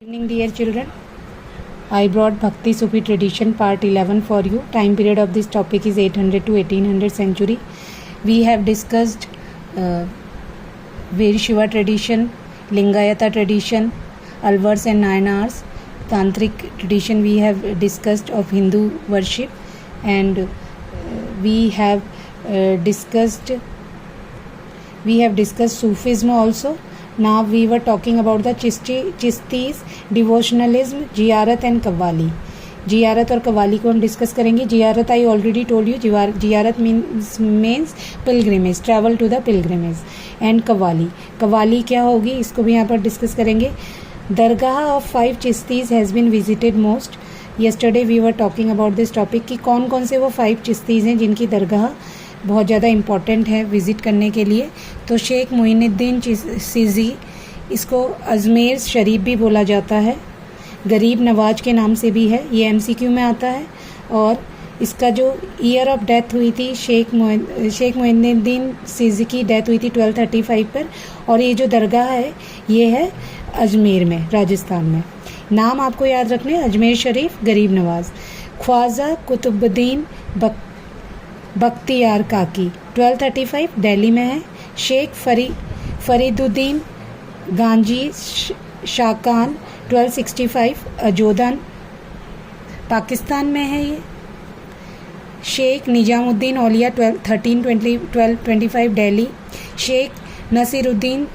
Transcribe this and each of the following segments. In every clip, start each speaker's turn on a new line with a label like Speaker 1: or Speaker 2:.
Speaker 1: Evening, dear children. I brought Bhakti Sufi tradition part 11 for you. Time period of this topic is 800 to 1800 century. We have discussed Veer Shiva tradition, Lingayata tradition, Alvars and Nayanars. Tantric tradition we have discussed of Hindu worship, and we have discussed Sufism also. Now we were talking about the Chistis, devotionalism, ziyarat and qawwali. जियारत और कव्वाली को हम discuss करेंगे. Ziyarat I already told you. Ziyarat means pilgrimage, travel to the pilgrimage. And qawwali क्या होगी, इसको भी यहाँ पर डिस्कस करेंगे. Dargah of 5 Chishtis has been visited most. Yesterday we were talking about this topic कि कौन कौन से वो 5 चिश्तीज हैं जिनकी दरगाह बहुत ज़्यादा इम्पॉर्टेंट है विज़िट करने के लिए. तो शेख मोइनुद्दीन चिश्ती, इसको अजमेर शरीफ भी बोला जाता है, गरीब नवाज के नाम से भी है. ये एमसीक्यू में आता है. और इसका जो ईयर ऑफ डेथ हुई थी, शेख मोइनुद्दीन चिश्ती की डेथ हुई थी 1235 पर. और ये जो दरगाह है ये है अजमेर में, राजस्थान में. नाम आपको याद रखने, अजमेर शरीफ, गरीब नवाज. ख्वाजा कुतुबुद्दीन बख्तियार काकी 1235 दिल्ली में है. शेख फरीदुद्दीन गांजी शाकान 1265 अजोधन, पाकिस्तान में है ये. शेख निजामुद्दीन औलिया 1225 दिल्ली. शेख नसीरुद्दीन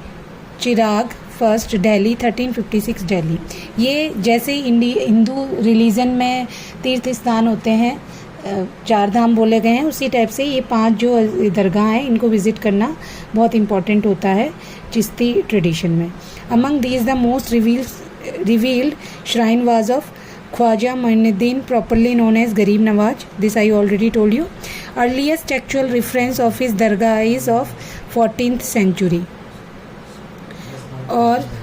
Speaker 1: चिराग फर्स्ट दिल्ली 1356 दिल्ली. ये जैसे हिंदू रिलीजन में तीर्थ स्थान होते हैं, 4 धाम बोले गए हैं, उसी टाइप से ये 5 जो दरगाह हैं इनको विज़िट करना बहुत इम्पॉर्टेंट होता है चिश्ती ट्रेडिशन में. Among these the most revered shrine was of Khwaja Moinuddin, properly known as Gharib Nawaz. This I already told you. Earliest actual reference of his dargah is of 14th century. और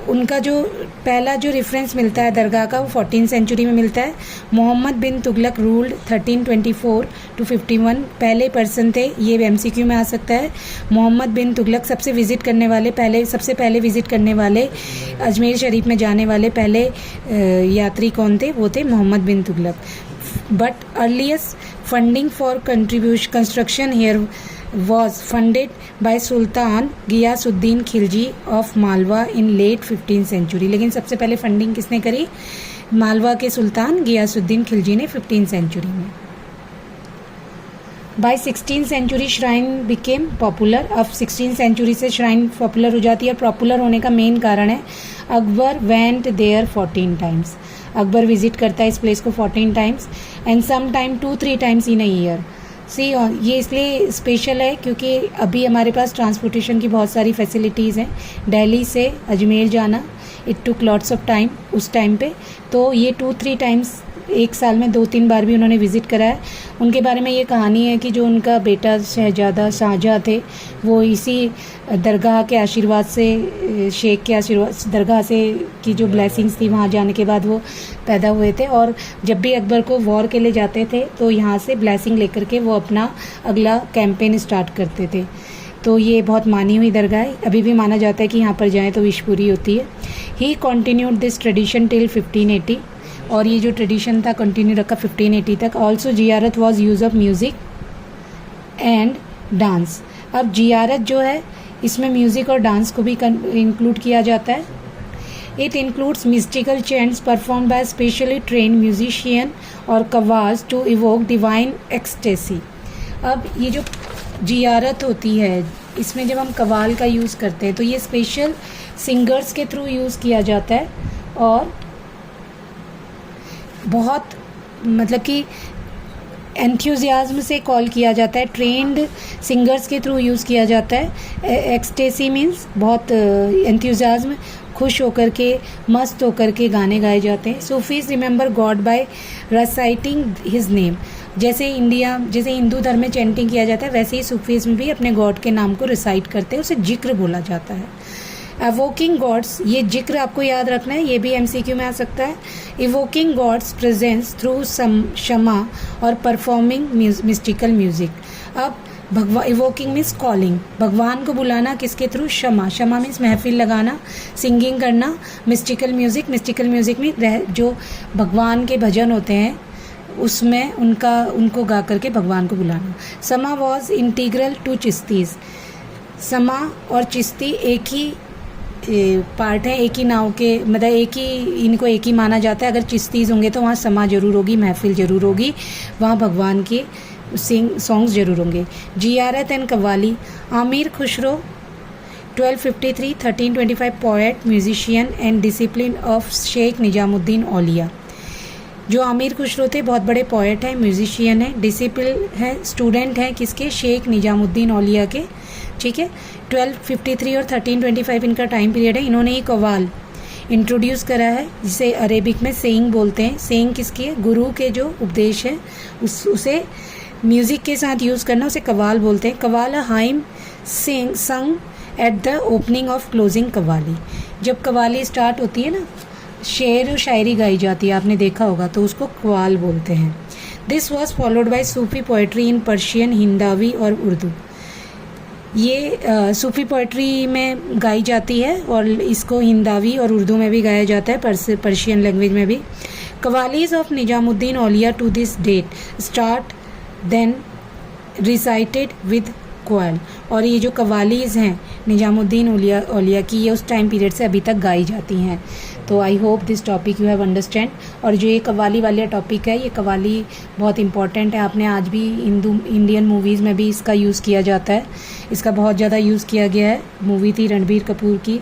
Speaker 1: उनका जो पहला जो रेफरेंस मिलता है दरगाह का वो 14th सेंचुरी में मिलता है. Mohammad bin Tughlaq ruled 1324 to 51. पहले पर्सन थे, ये एमसीक्यू में आ सकता है. मोहम्मद बिन तुगलक सबसे सबसे पहले विज़िट करने वाले, अजमेर शरीफ में जाने वाले पहले यात्री कौन थे, वो थे Mohammad bin Tughlaq. But earliest funding for construction here was funded by Sultan Ghiyasuddin Khilji of Malwa in late 15th century. लेकिन सबसे पहले फंडिंग किसने करी, मालवा के सुल्तान गियासुद्दीन खिलजी ने 15th सेंचुरी में. By 16th century shrine became popular. अब 16th सेंचुरी से श्राइन पॉपुलर हो जाती है. पॉपुलर होने का मेन कारण है Akbar went there 14 times. Akbar visit करता है इस प्लेस को 14 times and some time 2-3 times in a year. ये इसलिए स्पेशल है क्योंकि अभी हमारे पास ट्रांसपोर्टेशन की बहुत सारी फैसिलिटीज़ हैं. दिल्ली से अजमेर जाना it took lots of time उस टाइम पे. तो ये 2-3 टाइम्स एक साल में 2-3 बार भी उन्होंने विज़िट करा है. उनके बारे में ये कहानी है कि जो उनका बेटा शहजादा शाहजहाँ थे वो इसी दरगाह के आशीर्वाद से, शेख के आशीर्वाद, दरगाह से की जो ब्लेसिंग्स थी वहाँ जाने के बाद वो पैदा हुए थे. और जब भी अकबर को वॉर के लिए जाते थे तो यहाँ से ब्लेसिंग लेकर के वो अपना अगला कैंपेन स्टार्ट करते थे. तो ये बहुत मानी हुई दरगाह है. अभी भी माना जाता है कि यहाँ पर जाएँ तो विश पूरी होती है. ही कॉन्टिन्यूड दिस ट्रेडिशन टिल 1580. और ये जो ट्रेडिशन था कंटिन्यू रखा 1580 तक. ऑल्सो जियारत was use of music and dance. अब जियारत जो है इसमें म्यूज़िक और डांस को भी इंक्लूड किया जाता है. It includes mystical chants perform by specially train musician और कव्वाज टू इवोक डिवाइन एक्सटेसी. अब ये जो जियारत होती है इसमें जब हम कव्वाल का यूज़ करते हैं तो ये स्पेशल सिंगर्स के थ्रू यूज़ किया जाता है. और बहुत मतलब कि एंथुजियाज्म से कॉल किया जाता है. ट्रेंड सिंगर्स के थ्रू यूज़ किया जाता है. एक्सटेसी मीन्स बहुत एंथुजियाज्म, खुश होकर के, मस्त होकर के गाने गाए जाते हैं. Sufis remember God by reciting his name. जैसे हिंदू धर्म में चैंटिंग किया जाता है वैसे ही सूफीज में भी अपने गॉड के नाम को रिसाइट करते हैं, उसे जिक्र बोला जाता है. एवोकिंग गॉड्स, ये जिक्र आपको याद रखना है, ये भी एमसीक्यू में आ सकता है. इवोकिंग गॉड्स प्रेजेंस थ्रू क्षमा और परफॉर्मिंग मिस्टिकल म्यूजिक. अब भगवान, इवोकिंग मीन्स कॉलिंग, भगवान को बुलाना किसके थ्रू? क्षमा। क्षमा मीन्स महफिल लगाना, सिंगिंग करना। मिस्टिकल म्यूज़िक, मिस्टिकल म्यूज़िक में जो भगवान के भजन होते हैं उसमें उनको गा करके भगवान को बुलाना। समा वॉज इंटीग्रल टू चिश्तीज़, समा और चिश्ती एक ही पार्ट है, एक ही नाव के, मतलब एक ही, इनको एक ही माना जाता है। अगर चिश्तीज़ होंगे तो वहाँ समा ज़रूर होगी, महफिल ज़रूर होगी, वहाँ भगवान के सॉन्ग्स ज़रूर होंगे। Ziyarat and qawwali, Amir Khusro 1253 1325 poet, musician and discipline of Sheikh Nizamuddin Auliya. जो आमिर खुसरो थे बहुत बड़े पोएट हैं, म्यूजिशियन हैं, डिसिप्लिन है, स्टूडेंट हैं किसके? शेख निजामुद्दीन औलिया के। ठीक है, 1253 और 1325 इनका टाइम पीरियड है। इन्होंने ये कव्वाल इंट्रोड्यूस करा है जिसे अरेबिक में सेइंग बोलते हैं। सेइंग किसकी है? गुरु के जो उपदेश है उसे म्यूज़िक के साथ यूज़ करना, उसे कव्वाल बोलते हैं। कव्वाल हाइम संग at the opening of closing qawwali. जब कव्वाली स्टार्ट होती है ना, शेर और शायरी गाई जाती है, आपने देखा होगा, तो उसको कव्वाल बोलते हैं। This was followed by Sufi poetry in Persian, Hindavi और उर्दू। ये सूफी पोइट्री में गाई जाती है और इसको हिंदावी और उर्दू में भी गाया जाता है, पर्शियन लैंग्वेज में भी। Qawwalis of Nizamuddin Auliya to this date start then recited with कोयल। और ये जो कवालीज़ हैं निजामुद्दीन औलिया की, ये उस टाइम पीरियड से अभी तक गाई जाती हैं। तो I hope this topic you have understand. और जो ये कव्वाली वाला टॉपिक है, ये कव्वाली बहुत इंपॉर्टेंट है। आपने आज भी इंडियन मूवीज़ में भी इसका यूज़ किया जाता है, इसका बहुत ज़्यादा यूज़ किया गया है। मूवी थी रणबीर कपूर की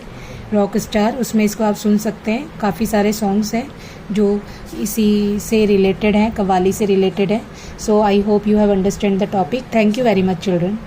Speaker 1: रॉक स्टार, उसमें इसको आप सुन सकते हैं। काफ़ी सारे सॉन्ग्स हैं जो इसी से रिलेटेड हैं, कव्वाली से रिलेटेड है। So I hope you have understand the topic. Thank you very much children.